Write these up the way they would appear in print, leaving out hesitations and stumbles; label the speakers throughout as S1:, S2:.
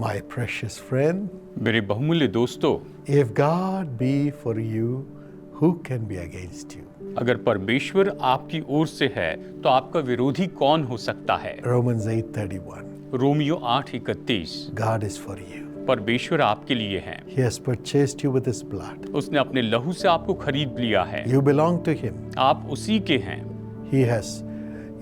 S1: My precious friend,
S2: मेरे बहुमूल्य दोस्तों,
S1: if God be for you, who can be against you?
S2: अगर परमेश्वर आपकी ओर से है तो आपका विरोधी कौन हो सकता है?
S1: Romans 8:31.
S2: Romeo 8:31।
S1: God is for you.
S2: परमेश्वर आपके लिए है।
S1: He has purchased you with his blood.
S2: उसने अपने लहू से आपको खरीद लिया है।
S1: You belong to him.
S2: आप उसी के हैं।
S1: He has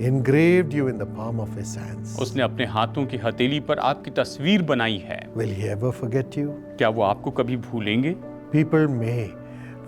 S1: engraved you in the palm of his hands.
S2: उसने अपने हाथों की हथेली पर आपकी तस्वीर बनाई है।
S1: Will he ever forget you?
S2: क्या वो आपको कभी भूलेंगे?
S1: People may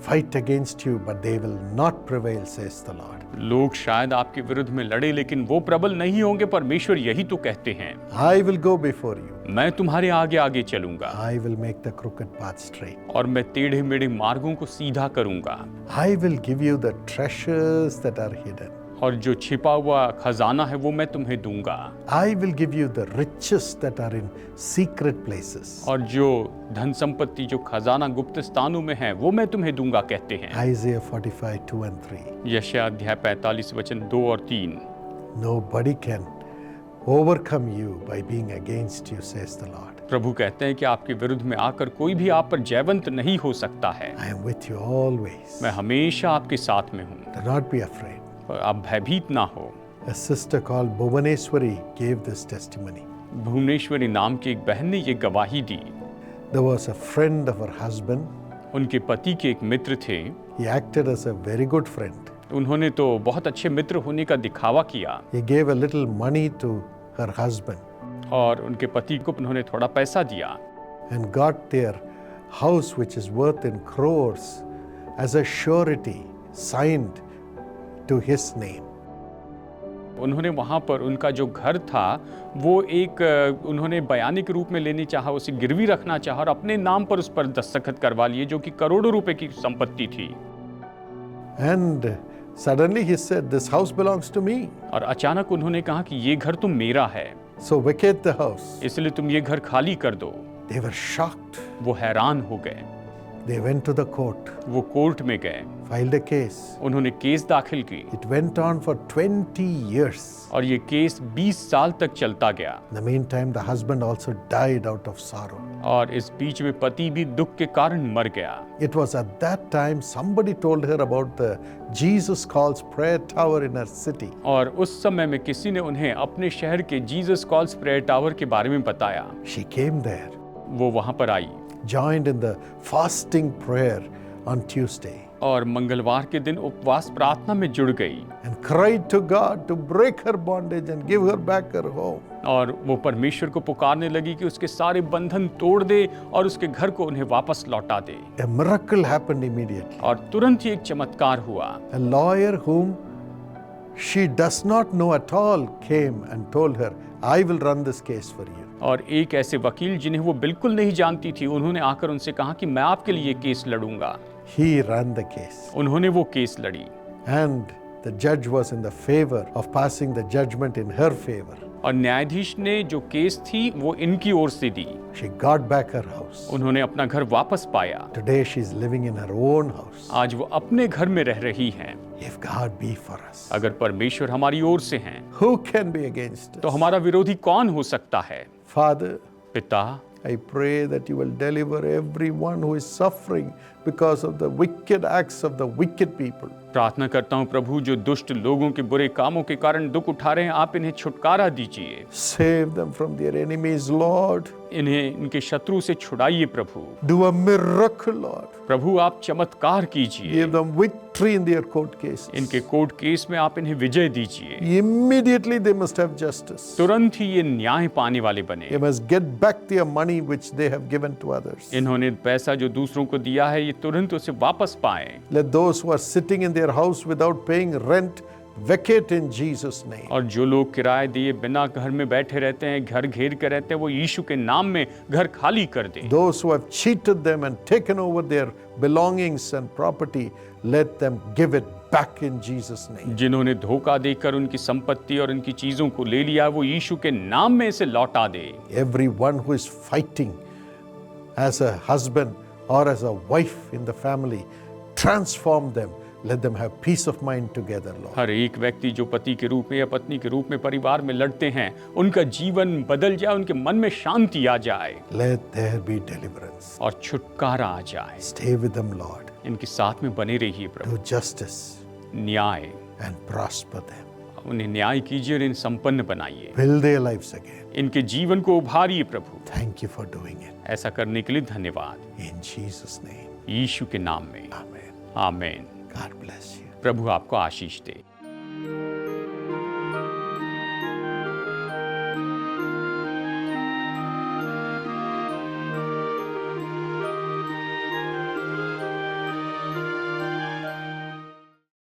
S1: fight against you, but they will not prevail, says the Lord.
S2: लोग शायद आपके विरुद्ध में लड़े, लेकिन वो प्रबल नहीं होंगे। परमेश्वर यही तो कहते हैं,
S1: I will go before you.
S2: मैं तुम्हारे आगे आगे चलूंगा
S1: I will make the crooked path straight.
S2: और मैं टेढ़े मेढ़े मार्गों को सीधा करूंगा।
S1: I will give you the treasures that are hidden.
S2: और जो छिपा हुआ खजाना है वो मैं तुम्हें दूंगा।
S1: I will give you the riches that are in secret places.
S2: और जो धन संपत्ति जो खजाना गुप्त स्थानों में है वो मैं तुम्हें दूंगा, कहते हैं।
S1: Isaiah 45:2 and 3.
S2: यशायाह अध्याय 45 वचन 2 और 3।
S1: Nobody can overcome you by being against you, says the Lord.
S2: प्रभु कहते हैं कि आपके विरुद्ध में आकर कोई भी आप पर जयवंत नहीं हो सकता है।
S1: I am with you always.
S2: मैं हमेशा आपके साथ में हूँ।
S1: Do not be afraid.
S2: और आप भयभीत ना हो।
S1: A sister called Bhuvaneshwari gave this testimony.
S2: Bhuvaneshwari नाम की एक बहन ने ये गवाही दी।
S1: There was a friend of her husband.
S2: उनके पति के एक मित्र थे।
S1: He acted as a very good friend.
S2: उन्होंने तो बहुत अच्छे मित्र होने का दिखावा किया।
S1: He gave a little money to her husband
S2: और उनके पति को उन्होंने थोड़ा पैसा दिया
S1: and got their house, which is worth in crores, as a surety signed to his name.
S2: उन्होंने वहाँ पर उनका जो घर था वो एक उन्होंने बयानी के रूप में लेने चाहा, उसे गिरवी रखना चाहा और अपने नाम पर उस पर दस्तखत करवा लिए, जो कि करोड़ों रुपए की संपत्ति थी।
S1: And suddenly he said, this house belongs to me.
S2: और अचानक उन्होंने कहा कि ये घर तो मेरा है,
S1: So vacate the house.
S2: इसलिए तुम ये घर खाली कर दो।
S1: They were shocked.
S2: वो हैरान हो गए।
S1: They went to the court,
S2: वो कोर्ट में गए,
S1: filed a case.
S2: उन्होंने केस दाखिल की
S1: It went on for 20 years.
S2: और ये केस 20 साल तक चलता गया।
S1: In the meantime, the husband also died out of sorrow.
S2: और इस बीच में पति भी दुख के कारण मर गया।
S1: It was at that time somebody told her about the Jesus Calls prayer tower in her city.
S2: और उस समय में किसी ने उन्हें अपने शहर के जीसस कॉल्स प्रेयर टावर के बारे में बताया।
S1: She came there,
S2: वो वहां पर आई
S1: joined in the fasting prayer on Tuesday,
S2: और मंगलवार के दिन उपवास प्रार्थना में जुड़ गई
S1: and cried to God to break her bondage and give her back her home.
S2: और वो परमेश्वर को पुकारने लगी कि उसके सारे बंधन तोड़ दे और उसके घर को उन्हें वापस लौटा दे।
S1: A miracle happened immediately.
S2: और तुरंत ही एक चमत्कार हुआ।
S1: A lawyer whom she does not know at all came and told her, I will run this case for you.
S2: और एक ऐसे वकील जिन्हें वो बिल्कुल नहीं जानती थी, उन्होंने आकर उनसे कहा कि मैं आपके लिए case लड़ूंगा।
S1: He ran the case.
S2: उन्होंने वो केस लड़ी
S1: And the judge was in the favor of passing the judgment in her favor.
S2: और न्यायाधीश ने जो केस थी वो इनकी ओर से दी।
S1: She got back her house.
S2: उन्होंने अपना घर वापस पाया।
S1: Today she is living in her own house.
S2: आज वो अपने घर में रह रही हैं।
S1: If God be for us,
S2: अगर परमेश्वर हमारी ओर से हैं
S1: who can be against
S2: तो
S1: us?
S2: हमारा विरोधी कौन हो सकता है?
S1: Father,
S2: पिता,
S1: I pray that you will deliver everyone who is suffering because of the wicked acts of the wicked people.
S2: प्रार्थना करता हूँ प्रभु, जो दुष्ट लोगों के बुरे कामों के कारण दुख उठा रहे हैं, आप इन्हें छुटकारा दीजिए।
S1: Save them from their enemies, Lord.
S2: इन्हें इनके शत्रु से छुड़ाइए प्रभु।
S1: Do a miracle, Lord.
S2: प्रभु आप चमत्कार कीजिए।
S1: Give them victory in their court cases.
S2: इनके कोर्ट केस में आप इन्हें विजय दीजिए।
S1: Immediately they must have justice.
S2: तुरंत ही ये न्याय पाने वाले बने।
S1: They must get back their money which they have given to others.
S2: इन्होंने पैसा जो दूसरों को दिया है, ये तुरंत उसे वापस पाएं।
S1: Let those who are sitting in their house without paying rent vacate in Jesus' name.
S2: और जो लोग किराए दिए बिना घर में बैठे रहते हैं, घर घेर कर रहते हैं, वो यीशु के नाम में घर खाली कर दें।
S1: Those who have cheated them and taken over their belongings and property, let them give it back in Jesus' name.
S2: जिन्होंने धोखा देकर उनकी संपत्ति और उनकी चीजों को ले लिया, वो यीशु के नाम में इसे लौटा दे।
S1: Everyone who is fighting as a husband or as a wife in the family, transform them, Let them have peace of mind together, Lord.
S2: हर एक व्यक्ति जो पति के रूप में या पत्नी के रूप में परिवार में लड़ते हैं, उनका जीवन बदल जाए, उनके मन में शांति आ जाए
S1: Let there be deliverance.
S2: और छुटकारा आ जाए।
S1: Stay with them, Lord.
S2: इनके साथ में बने रहिए प्रभु।
S1: Do justice
S2: न्याय,
S1: and prosper them.
S2: उन्हें न्याय कीजिए और इन्हें संपन्न बनाइए।
S1: Build their lives again.
S2: इनके जीवन को उभारिए प्रभु।
S1: Thank you for doing it.
S2: ऐसा करने के लिए धन्यवाद।
S1: In Jesus' name.
S2: यीशु के नाम में
S1: Amen.
S2: आमीन।
S1: God bless you.
S2: प्रभु आपको आशीष दे।